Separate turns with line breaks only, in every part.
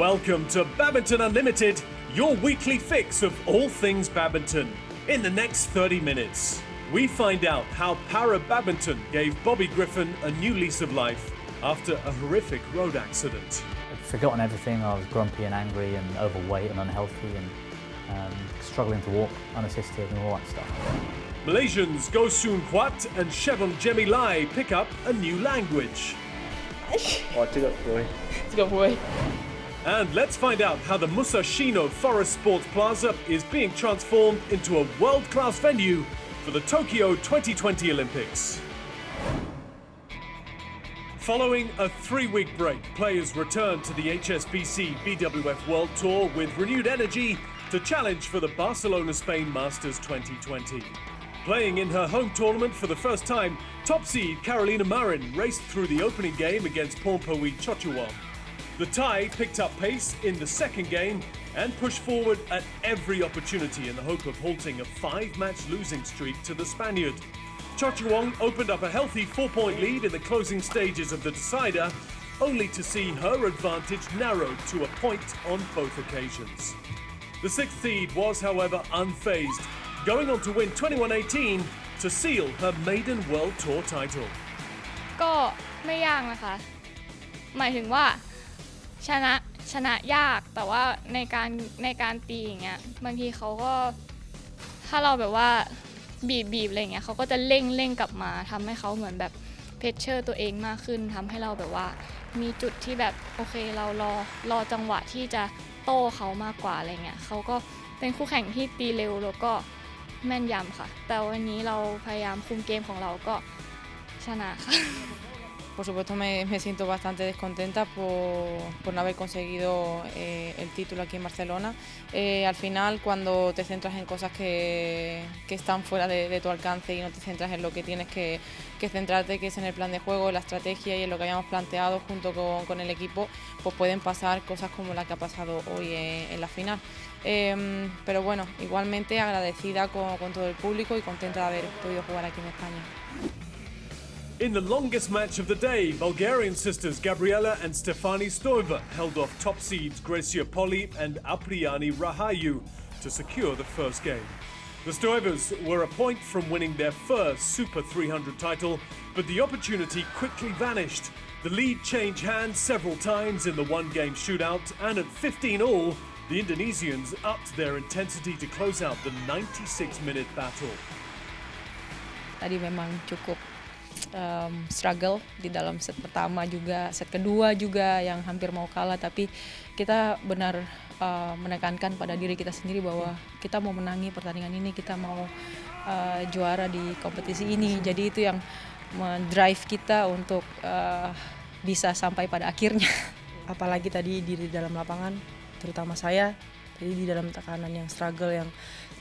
Welcome to Badminton Unlimited, your weekly fix of all things badminton. In the next 30 minutes, we find out how para-badminton gave Bobby Griffin a new lease of life after a horrific road accident.
I'd forgotten everything. I was grumpy and angry and overweight and unhealthy and struggling to walk unassisted and all that stuff.
Malaysians Huat and Shevon Jemie pick up a new language. And let's find out how the Musashino Forest Sports Plaza is being transformed into a world-class venue for the Tokyo 2020 Olympics. Following a 3-week break, players return to the HSBC BWF World Tour with renewed energy to challenge for the Barcelona Spain Masters 2020. Playing in her home tournament for the first time, top seed Carolina Marin raced through the opening game against Pornpowid Chochuan. The Thai picked up pace in the second game and pushed forward at every opportunity in the hope of halting a 5-match losing streak to the Spaniard. Chochuan opened up a healthy 4-point lead in the closing stages of the decider, only to see her advantage narrowed to a point on both occasions. The 6th seed was, however, unfazed, going on to win 21-18 to seal her maiden World Tour title.
ก็ไม่ยากนะคะหมายถึงว่าชนะยากแต่ว่าในการตีอย่างเงี้ยบางทีเขาก็ถ้าเราแบบว่าบีบอะไรเงี้ยเขาก็จะเร่งกลับมาทำให้เขาเหมือนแบบเพชเชอร์ตัวเองมากขึ้นทำให้เราแบบว่ามีจุดที่แบบโอเคเรารอจังหวะที่จะโต้เขามากกว่าอะไรเงี้ยเขาก็เป็นคู่แข่งที่ตีเร็วแล้วก็แม่นยำค่ะแต่วันนี้เราพยายามคุมเกมของเราก็ชนะค่ะ
Por supuesto me siento bastante descontenta por no haber conseguido el título aquí en Barcelona. Al final, cuando te centras en cosas que están fuera de tu alcance y no te centras en lo que tienes que centrarte, que es en el plan de juego, en la estrategia y en lo que habíamos planteado junto con el equipo, pues pueden pasar cosas como la que ha pasado hoy en la final. Pero bueno, igualmente agradecida con todo el público y contenta de haber podido jugar aquí en España.
In the longest match of the day, Bulgarian sisters Gabriela and Stefani Stoiva held off top seeds Grecia Poli and Apriani Rahayu to secure the first game. The Stoivas were a point from winning their first Super 300 title, but the opportunity quickly vanished. The lead changed hands several times in the one-game shootout, and at 15-all, the Indonesians upped their intensity to close out the 96-minute battle.
Tadi memang cukup struggle di dalam set pertama juga, set kedua juga yang hampir mau kalah, tapi kita benar menekankan pada diri kita sendiri bahwa kita mau menangi pertandingan ini, kita mau juara di kompetisi ini. Jadi itu yang mendrive kita untuk bisa sampai pada akhirnya. Apalagi tadi di dalam lapangan, terutama saya, tadi di dalam tekanan yang struggle, yang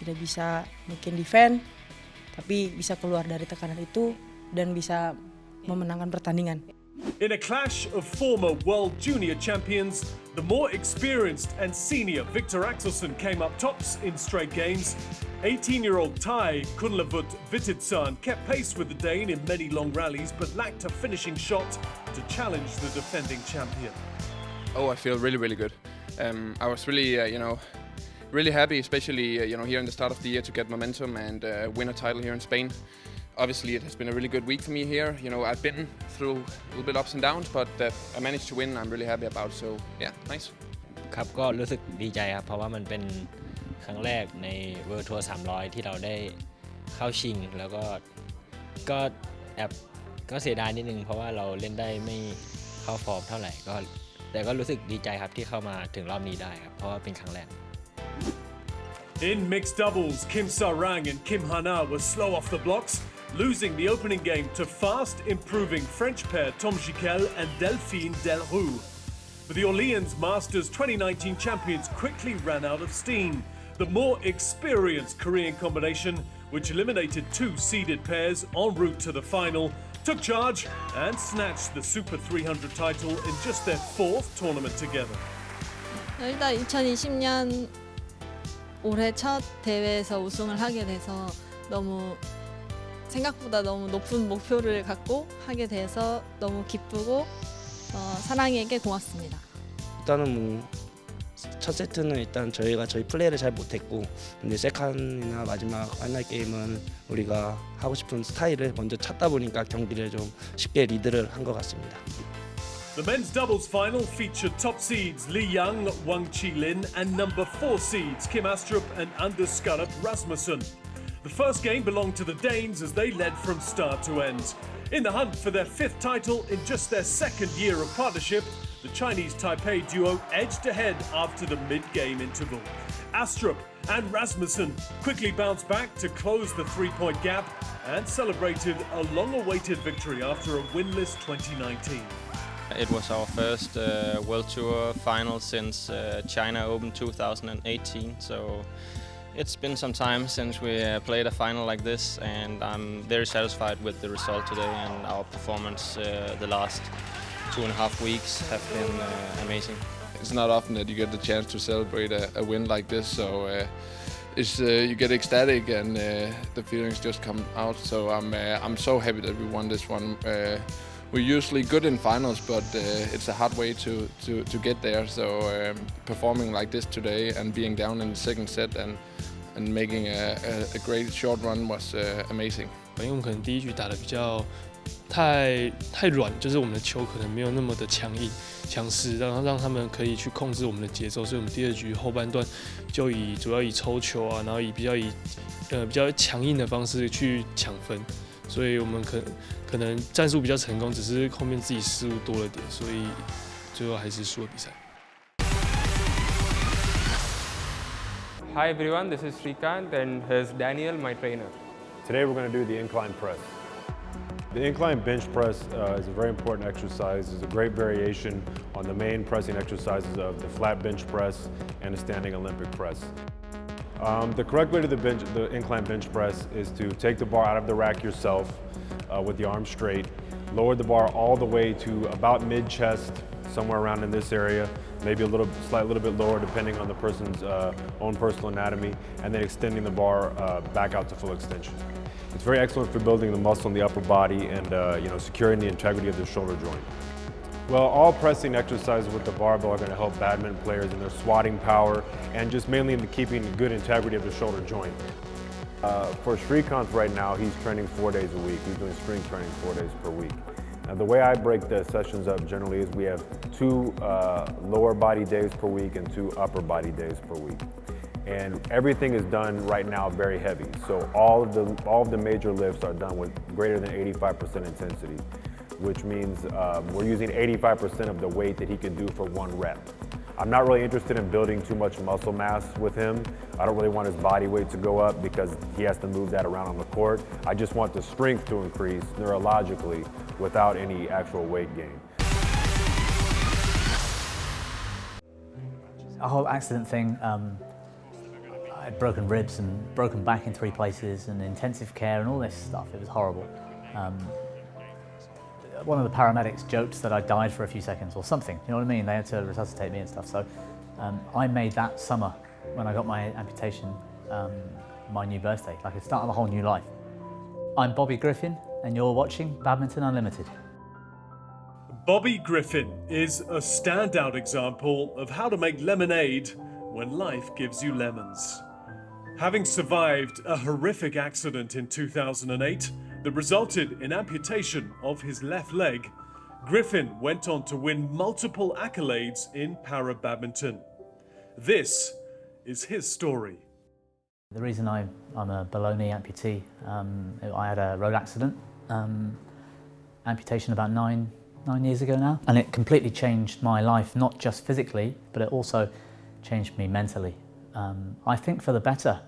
tidak bisa mungkin defend, tapi bisa keluar dari tekanan itu dan bisa memenangkan pertandingan.
In a clash of former world junior champions, the more experienced and senior Victor Axelsen came up tops in straight games. 18-year-old Thai Kunlavut Vititsan kept pace with the Dane in many long rallies but lacked a finishing shot to challenge the defending champion.
Oh, I feel really good. I was really, really happy, especially here in the start of the year, to get momentum and win a title here in Spain. Obviously, it has been a really good week for me here. I've been through a little bit ups and downs, but I managed to win. I'm really happy about. So yeah, nice.
ครับก็รู้สึกดีใจครับเพราะว่ามันเป็นครั้งแรกใน World Tour 300 ที่เราได้เข้าชิงแล้วก็แอบก็เสียดายนิดนึงเพราะว่าเราเล่นได้ไม่เข้าฟอร์มเท่าไหร่แต่ก็รู้สึกดีใจครับที่เข้ามาถึงรอบนี้ได้ครับเพราะว่าเป็นครั้งแรก
In mixed doubles, Kim Sarang and Kim Hana were slow off the blocks, losing the opening game to fast improving French pair Tom Jiquel and Delphine Delroux. But the Orleans Masters 2019 champions quickly ran out of steam. The more experienced Korean combination, which eliminated 2 seeded pairs en route to the final, took charge and snatched the Super 300 title in just their 4th tournament together.
일단 2020년 올해 첫 대회에서 우승을 하게 돼서 생각보다 너무 높은 목표를 갖고 하게 돼서 너무 기쁘고 사랑이에게 고맙습니다.
일단은 첫 세트는 일단 저희가 저희 플레이를 잘 못했고, 근데 세컨이나 마지막 파이널 게임은 우리가 하고 싶은 스타일을 먼저 찾다 보니까 경기를 좀 쉽게 리드를 한 것 같습니다.
The men's doubles final featured top seeds Lee Young, Wang Qilin and number 4 seeds Kim Astrup and Anders Skarp Rasmussen. The first game belonged to the Danes as they led from start to end. In the hunt for their 5th title in just their 2nd year of partnership, the Chinese Taipei duo edged ahead after the mid-game interval. Astrup and Rasmussen quickly bounced back to close the 3-point gap and celebrated a long-awaited victory after a winless 2019.
It was our first World Tour final since China Open 2018, so it's been some time since we played a final like this, and I'm very satisfied with the result today, and our performance the last 2.5 weeks have been amazing.
It's not often that you get the chance to celebrate a win like this, so you get ecstatic and the feelings just come out. So I'm so happy that we won this one. We're usually good in finals, but it's a hard way to get there. So performing like this today and being down in the second set and making a great short run was amazing.
因为我们可能第一局打得比较太软，就是我们的球可能没有那么的强硬、强势，然后让他们可以去控制我们的节奏。所以我们第2局后半段就主要以抽球啊，然后比较强硬的方式去抢分。所以我们可能战术比较成功，只是后面自己失误多了点，所以最后还是输了比赛。
Hi everyone, this is Srikanth and here's Daniel, my trainer.
Today we're going to do the incline press. The incline bench press is a very important exercise. It's a great variation on the main pressing exercises of the flat bench press and the standing Olympic press. The correct way to the incline bench press is to take the bar out of the rack yourself with the arms straight, lower the bar all the way to about mid-chest, somewhere around in this area, maybe a little bit lower depending on the person's own personal anatomy, and then extending the bar back out to full extension. It's very excellent for building the muscle in the upper body and securing the integrity of the shoulder joint. Well, all pressing exercises with the barbell are going to help badminton players in their swatting power and just mainly in keeping the good integrity of the shoulder joint. For Srikanth right now, he's training 4 days a week. He's doing strength training 4 days per week. Now, the way I break the sessions up generally is we have 2 lower body days per week and 2 upper body days per week. And everything is done right now very heavy. So all of the major lifts are done with greater than 85% intensity, which means we're using 85% of the weight that he can do for 1 rep. I'm not really interested in building too much muscle mass with him. I don't really want his body weight to go up because he has to move that around on the court. I just want the strength to increase neurologically without any actual weight gain.
A whole accident thing, I had broken ribs and broken back in 3 places and intensive care and all this stuff. It was horrible. One of the paramedics joked that I died for a few seconds or something, you know what I mean? They had to resuscitate me and stuff. So I made that summer, when I got my amputation, my new birthday, like a start of a whole new life. I'm Bobby Griffin and you're watching Badminton Unlimited.
Bobby Griffin is a standout example of how to make lemonade when life gives you lemons. Having survived a horrific accident in 2008 that resulted in amputation of his left leg, Griffin went on to win multiple accolades in para-badminton. This is his story.
The reason I'm a below knee amputee, I had a road accident, amputation about 9 years ago now, and it completely changed my life, not just physically, but it also changed me mentally. I think for the better.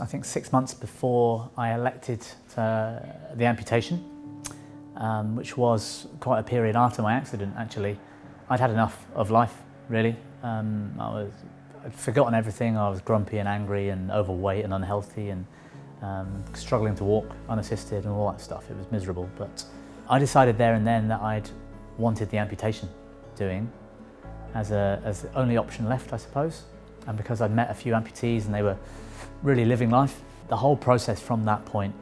I think 6 months before I elected the amputation, which was quite a period after my accident actually, I'd had enough of life, really. I'd forgotten everything. I was grumpy and angry and overweight and unhealthy and struggling to walk unassisted and all that stuff. It was miserable, but I decided there and then that I'd wanted the amputation doing as the only option left, I suppose. And because I'd met a few amputees and they were really living life, the whole process from that point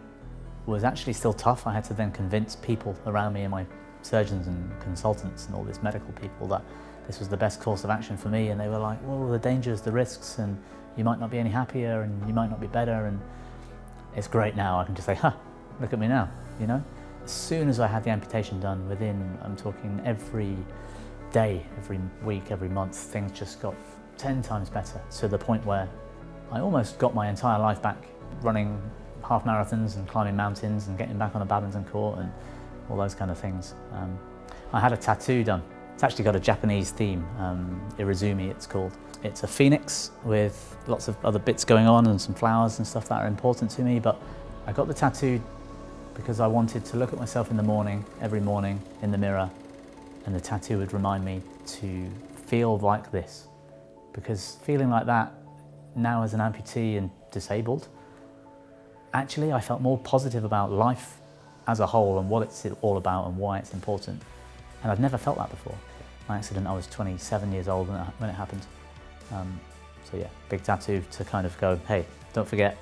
was actually still tough. I had to then convince people around me and my surgeons and consultants and all these medical people that this was the best course of action for me, and they were like, well, the dangers, the risks, and you might not be any happier and you might not be better, and it's great now. I can just say, look at me now, you know? As soon as I had the amputation done, within, I'm talking every day, every week, every month, things just got 10 times better, to the point where I almost got my entire life back, running half marathons and climbing mountains and getting back on a badminton court and all those kind of things. I had a tattoo done. It's actually got a Japanese theme, Irizumi it's called. It's a phoenix with lots of other bits going on and some flowers and stuff that are important to me, but I got the tattoo because I wanted to look at myself in the morning, every morning, in the mirror, and the tattoo would remind me to feel like this. Because feeling like that, now as an amputee and disabled, actually I felt more positive about life as a whole and what it's all about and why it's important. And I've never felt that before. My accident, I was 27 years old when it happened. So yeah, big tattoo to kind of go, hey, don't forget,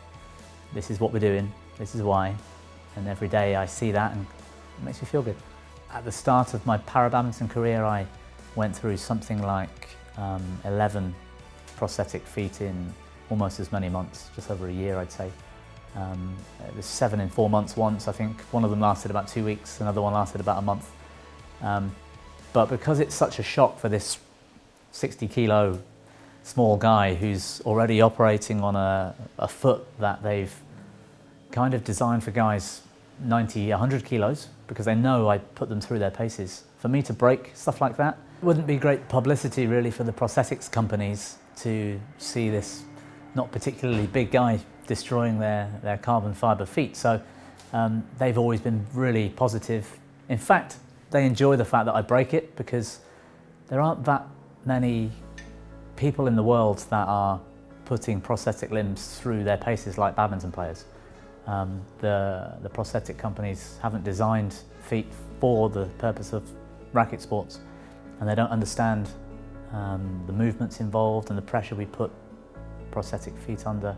this is what we're doing, this is why. And every day I see that and it makes me feel good. At the start of my para-badminton career, I went through something like 11 prosthetic feet in almost as many months, just over a year, I'd say. It was 7 in 4 months once, I think. One of them lasted about 2 weeks, another one lasted about a month. But because it's such a shock for this 60-kilo small guy who's already operating on a foot that they've kind of designed for guys 90, 100 kilos, because they know I put them through their paces. For me to break stuff like that, it wouldn't be great publicity really for the prosthetics companies to see this not particularly big guy destroying their carbon fibre feet. So they've always been really positive. In fact, they enjoy the fact that I break it, because there aren't that many people in the world that are putting prosthetic limbs through their paces like badminton players. The prosthetic companies haven't designed feet for the purpose of racket sports, and they don't understand the movements involved and the pressure we put prosthetic feet under,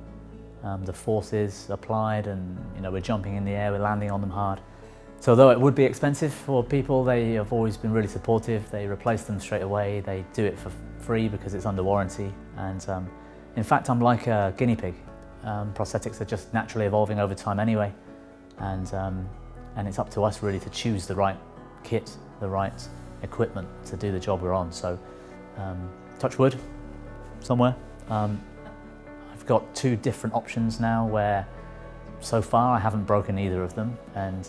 the forces applied, and we're jumping in the air, we're landing on them hard. So although it would be expensive for people, they have always been really supportive. They replace them straight away. They do it for free because it's under warranty. And in fact, I'm like a guinea pig. Prosthetics are just naturally evolving over time anyway. And it's up to us really to choose the right kit, the right equipment to do the job we're on. So touch wood somewhere. I've got 2 different options now where so far I haven't broken either of them. And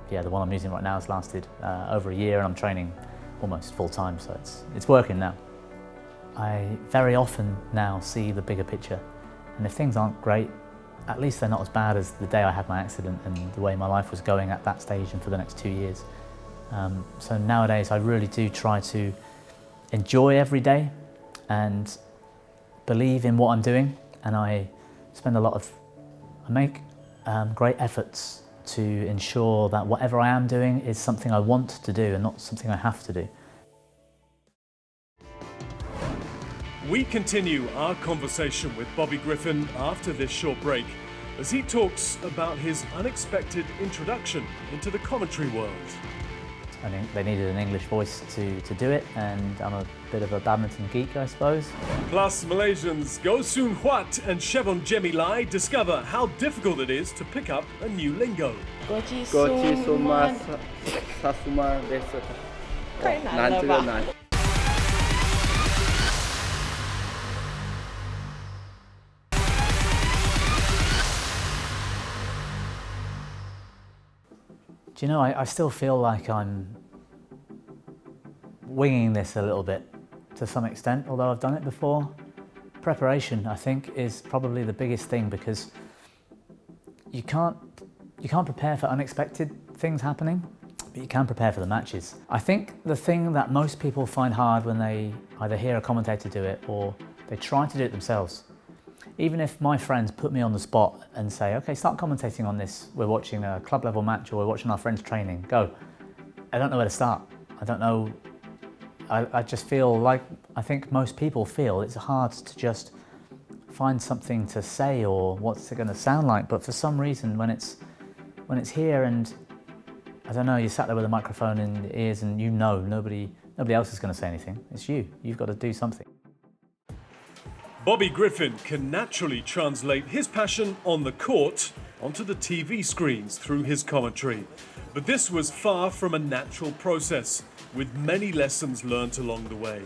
yeah, the one I'm using right now has lasted over a year, and I'm training almost full time, so it's working now. I very often now see the bigger picture, and if things aren't great, at least they're not as bad as the day I had my accident and the way my life was going at that stage and for the next 2 years. So nowadays I really do try to enjoy every day and believe in what I'm doing, and I make great efforts to ensure that whatever I am doing is something I want to do and not something I have to do.
We continue our conversation with Bobby Griffin after this short break, as he talks about his unexpected introduction into the commentary world.
I think they needed an English voice to do it, and I'm a bit of a badminton geek, I suppose.
Plus, Malaysians Huat and Shevon Jemie discover how difficult it is to pick up a new lingo.
Gochi suma sasuma desu. Nan.
Do you know, I still feel like I'm winging this a little bit to some extent, although I've done it before. Preparation, I think, is probably the biggest thing, because you can't prepare for unexpected things happening, but you can prepare for the matches. I think the thing that most people find hard when they either hear a commentator do it or they try to do it themselves, even if my friends put me on the spot and say, okay, start commentating on this, we're watching a club level match or we're watching our friends training, go. I don't know where to start. I don't know. I just feel like, I think most people feel it's hard to just find something to say or what's it going to sound like. But for some reason, when it's when it's here and, I don't know, you sat there with a microphone in your ears and nobody Nobody else is going to say anything. It's you. You've got to do something.
Bobby Griffin can naturally translate his passion on the court onto the TV screens through his commentary. But this was far from a natural process, with many lessons learnt along the way.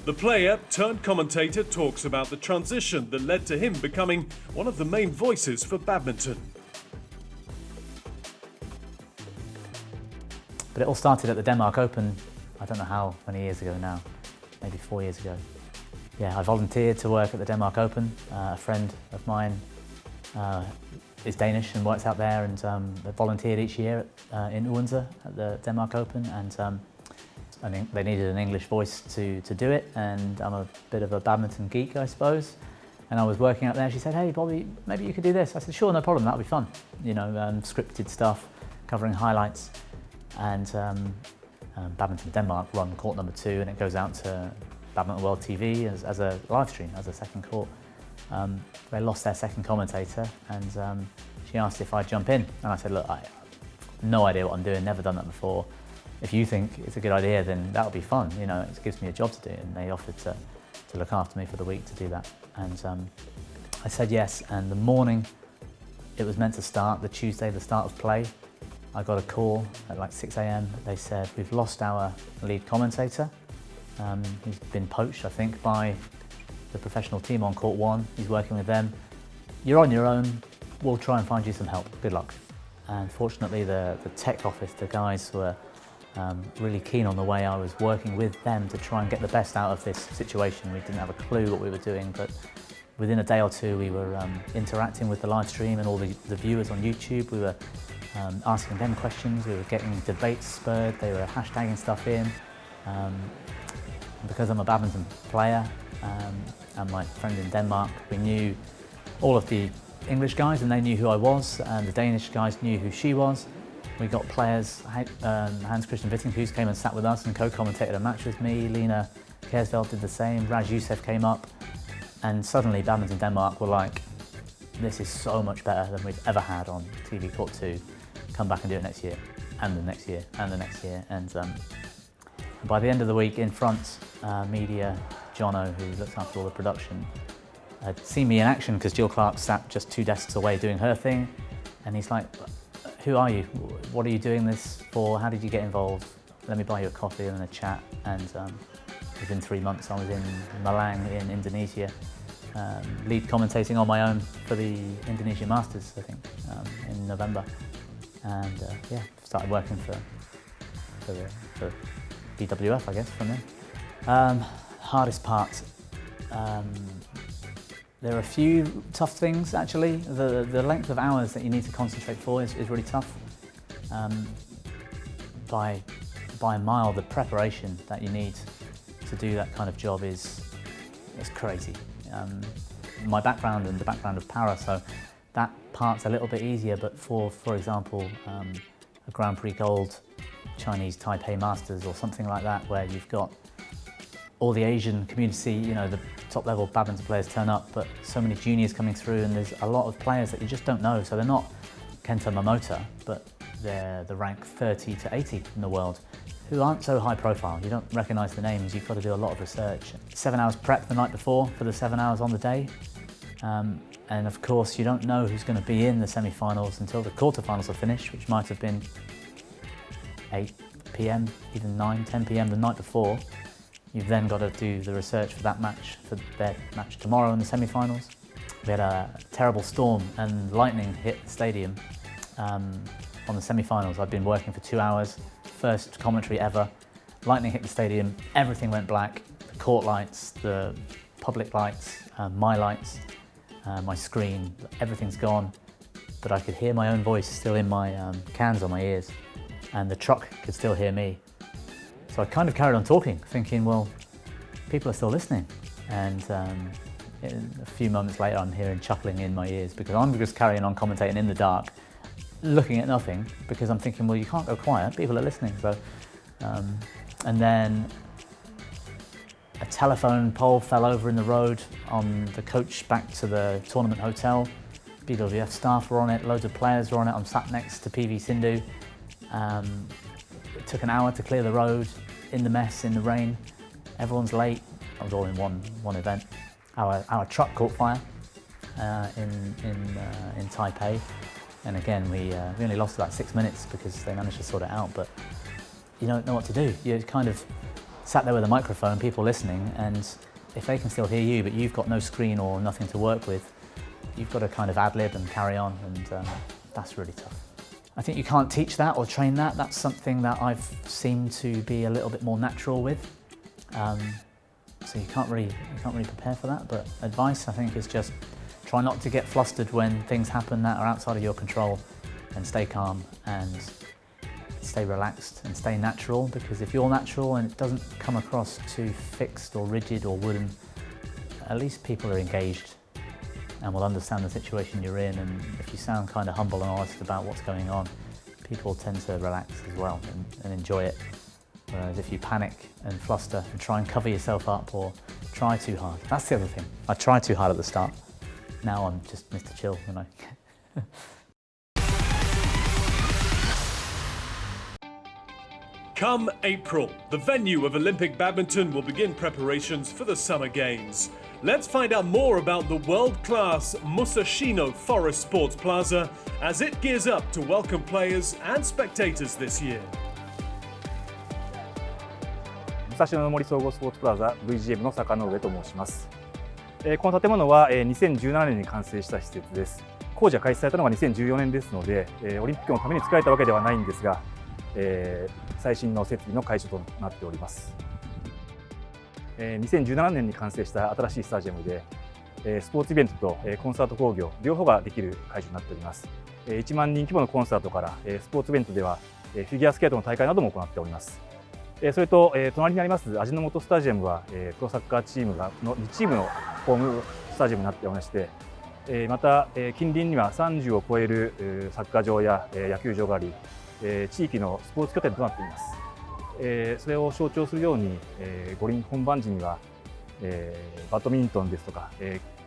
The player turned commentator talks about the transition that led to him becoming one of the main voices for badminton.
But it all started at the Denmark Open, I don't know how many years ago now, maybe 4 years ago. Yeah, I volunteered to work at the Denmark Open. A friend of mine is Danish and works out there, and they volunteered each year in Odense at the Denmark Open, and I think they needed an English voice to do it, and I'm a bit of a badminton geek, I suppose. And I was working out there, she said, "Hey Bobby, maybe you could do this." I said, "Sure, no problem, that'll be fun." You know, scripted stuff, covering highlights. And Badminton Denmark run court number 2, and it goes out to Badminton World TV as a live stream, as a second court. They lost their second commentator, and she asked if I'd jump in. And I said, "Look, I have no idea what I'm doing, never done that before. If you think it's a good idea, then that'll be fun. You know, it gives me a job to do." And they offered to look after me for the week to do that. And I said yes, and the morning it was meant to start, the Tuesday, the start of play, I got a call at like 6 a.m. They said, "We've lost our lead commentator. He's been poached, I think, by the professional team on court 1. He's working with them. You're on your own. We'll try and find you some help. Good luck." And fortunately, the tech office, the guys were really keen on the way I was working with them to try and get the best out of this situation. We didn't have a clue what we were doing, but within a day or two, we were interacting with the live stream and all the viewers on YouTube. We were asking them questions, we were getting debates spurred, they were hashtagging stuff in. Because I'm a badminton player and my friend in Denmark, we knew all of the English guys and they knew who I was, and the Danish guys knew who she was. We got players, Hans Christian Wittinghus came and sat with us and co-commentated a match with me, Lena Kersveld did the same, Raj Youssef came up, and suddenly Badminton Denmark were like, "This is so much better than we've ever had on TV Court 2. Come back and do it next year, and the next year, and the next year." And by the end of the week, in front, media, Jono, who looks after all the production, had seen me in action because Jill Clark sat just 2 desks away doing her thing. And he's like, "Who are you? What are you doing this for? How did you get involved? Let me buy you a coffee and a chat." And within 3 months, I was in Malang in Indonesia, lead commentating on my own for the Indonesia Masters, I think, in November. And yeah, started working for BWF, I guess, from there. Hardest part. There are a few tough things, actually. The length of hours that you need to concentrate for is really tough. By a mile, the preparation that you need to do that kind of job is crazy. My background and the background of para, so that part's a little bit easier, but for example, a Grand Prix Gold Chinese Taipei Masters or something like that, where you've got all the Asian community, you know, the top level badminton players turn up, but so many juniors coming through, and there's a lot of players that you just don't know. So they're not Kenta Momota, but they're the rank 30 to 80 in the world, who aren't so high profile. You don't recognise the names, you've got to do a lot of research. 7 hours prep the night before for the 7 hours on the day. And of course, you don't know who's going to be in the semi-finals until the quarter-finals are finished, which might have been 8 p.m, even 9, 10 p.m. the night before. You've then got to do the research for that match, for their match tomorrow in the semi-finals. We had a terrible storm and lightning hit the stadium on the semi-finals. I'd been working for 2 hours, first commentary ever. Lightning hit the stadium, everything went black. The court lights, the public lights, my lights, my screen, everything's gone. But I could hear my own voice still in my cans on my ears, and the truck could still hear me. So I kind of carried on talking, thinking, well, people are still listening. And a few moments later, I'm hearing chuckling in my ears because I'm just carrying on commentating in the dark, looking at nothing, because I'm thinking, well, you can't go quiet, people are listening. So, and then a telephone pole fell over in the road on the coach back to the tournament hotel. BWF staff were on it, loads of players were on it. I'm sat next to PV Sindhu. It took an hour to clear the road. in the mess, in the rain. Everyone's late. That was all in one event. Our truck caught fire in Taipei, and again we only lost about 6 minutes because they managed to sort it out. But you don't know what to do. You're kind of sat there with a microphone, people listening, and if they can still hear you, but you've got no screen or nothing to work with, you've got to kind of ad-lib and carry on, and that's really tough. I think you can't teach that or train that. That's something that I've seemed to be a little bit more natural with. So you can't really prepare for that. But advice, I think, is just try not to get flustered when things happen that are outside of your control, and stay calm and stay relaxed and stay natural. Because if you're natural and it doesn't come across too fixed or rigid or wooden, at least people are engaged and will understand the situation you're in. And if you sound kind of humble and honest about what's going on, people tend to relax as well and enjoy it. Whereas if you panic and fluster and try and cover yourself up or try too hard, that's the other thing. I tried too hard at the start. Now I'm just Mr. Chill, you know.
Come April, the venue of Olympic badminton will begin preparations for the Summer Games. Let's find out more about the world-class Musashino Forest Sports Plaza as it gears up to welcome players and spectators this year.
武蔵野の森総合スポーツプラザ VGM の坂上と申します。この建物は2017年に完成した施設です。工事が開始されたのが2014年ですので、オリンピックのために作られたわけではないんですが、最新の設備の会場となっております。2017年に完成した新しいスタジアムで、スポーツイベントとコンサート興行両方ができる会場になっております。1万人規模のコンサートからスポーツイベントではフィギュアスケートの大会なども行っております。それと隣にあります味の素スタジアムはプロサッカーチームの2チームのホームスタジアムになっておりまして、また近隣には30を超えるサッカー場や野球場があり、地域のスポーツ拠点となっています。それを象徴するように五輪本番時にはバドミントンですとか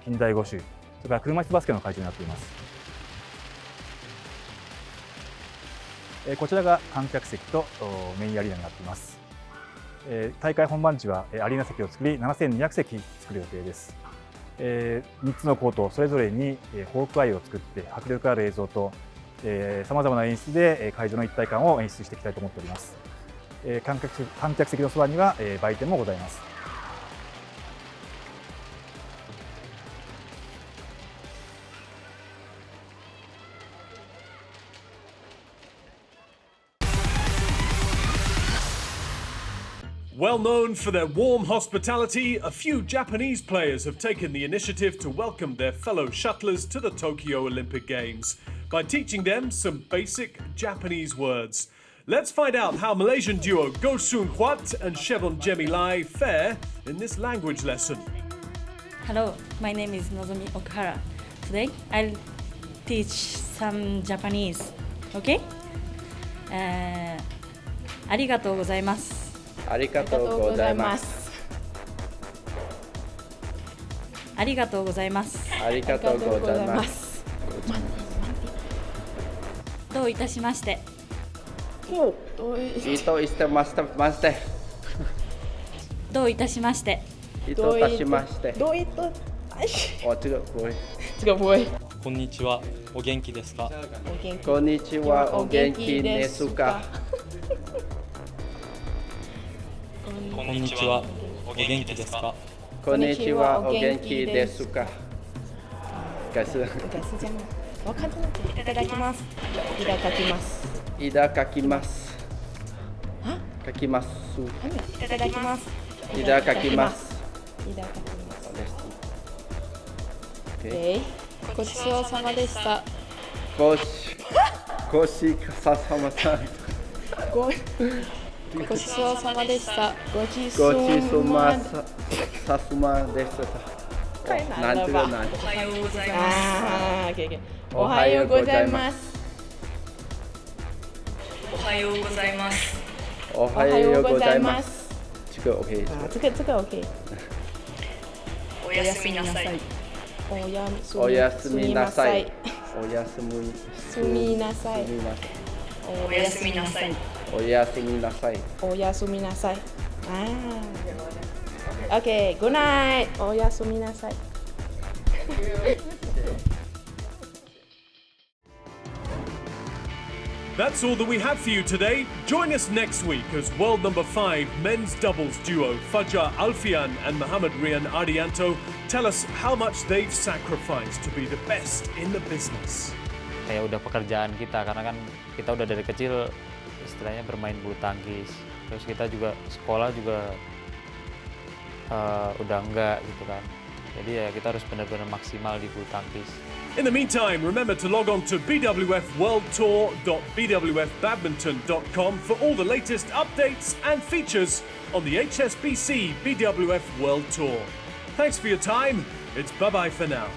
近代五種、それから車椅子バスケの会場になっています。こちらが観客席とメインアリーナになっています。大会本番時はアリーナ席を作り7200席作る予定です。3つのコートそれぞれにホークアイを作って迫力ある映像とさまざまな演出で会場の一体感を演出していきたいと思っております。観客席のそばには売店もございます。
Well known for their warm hospitality, a few Japanese players have taken the initiative to welcome their fellow shuttlers to the Tokyo Olympic Games by teaching them some basic Japanese words. Let's find out how Malaysian duo Huat and Shevon Jemie fare in this language lesson.
Hello, my name is Nozomi Okuhara. Today I'll teach some Japanese. Okay? ありがとうございます。
ありがとうございます。
ありがとうございます。
ありがとうございます。
どういたしまして。
どういたしまして。
どういたしまして。
どういたしまして。
どういた
違う不会。
こんにちは。お元気ですか。
こんにちは。お元気ですか。
こんにちは。お元気ですか。
こんにちは。お元気ですか。ガス。
わかんない。いただきます。いただきます。
いただきます。書きます。
いただきます。
いただきます。
いただきます。ごちそうさまでした。
ごちそうさま。
ごちそうさまでした。
ごちそうさまでした。なんていうの？
おはようございます。おはようございます。
おはようございます。
おはようございます。这个 OK。
这个 OK。
おやすみなさい。
おやすみなさい。おやすみなさい。
おやすみなさい。
Oyasuminasai.
Oyasuminasai. Okay, good night. Oyasuminasai.
That's all that we have for you today. Join us next week as world number 5 men's doubles duo Fajar Alfian and Muhammad Rian Ardianto tell us how much they've sacrificed to be the best in the business.
Kayak udah pekerjaan kita, karena kan kita udah dari kecil istilahnya bermain bulu tangkis. Terus kita juga sekolah juga udah enggak gitu kan. Jadi ya kita harus benar-benar maksimal di bulu tangkis.
In the meantime, remember to log on to bwfworldtour.bwfbadminton.com for all the latest updates and features on the HSBC BWF World Tour. Thanks for your time. It's bye-bye for now.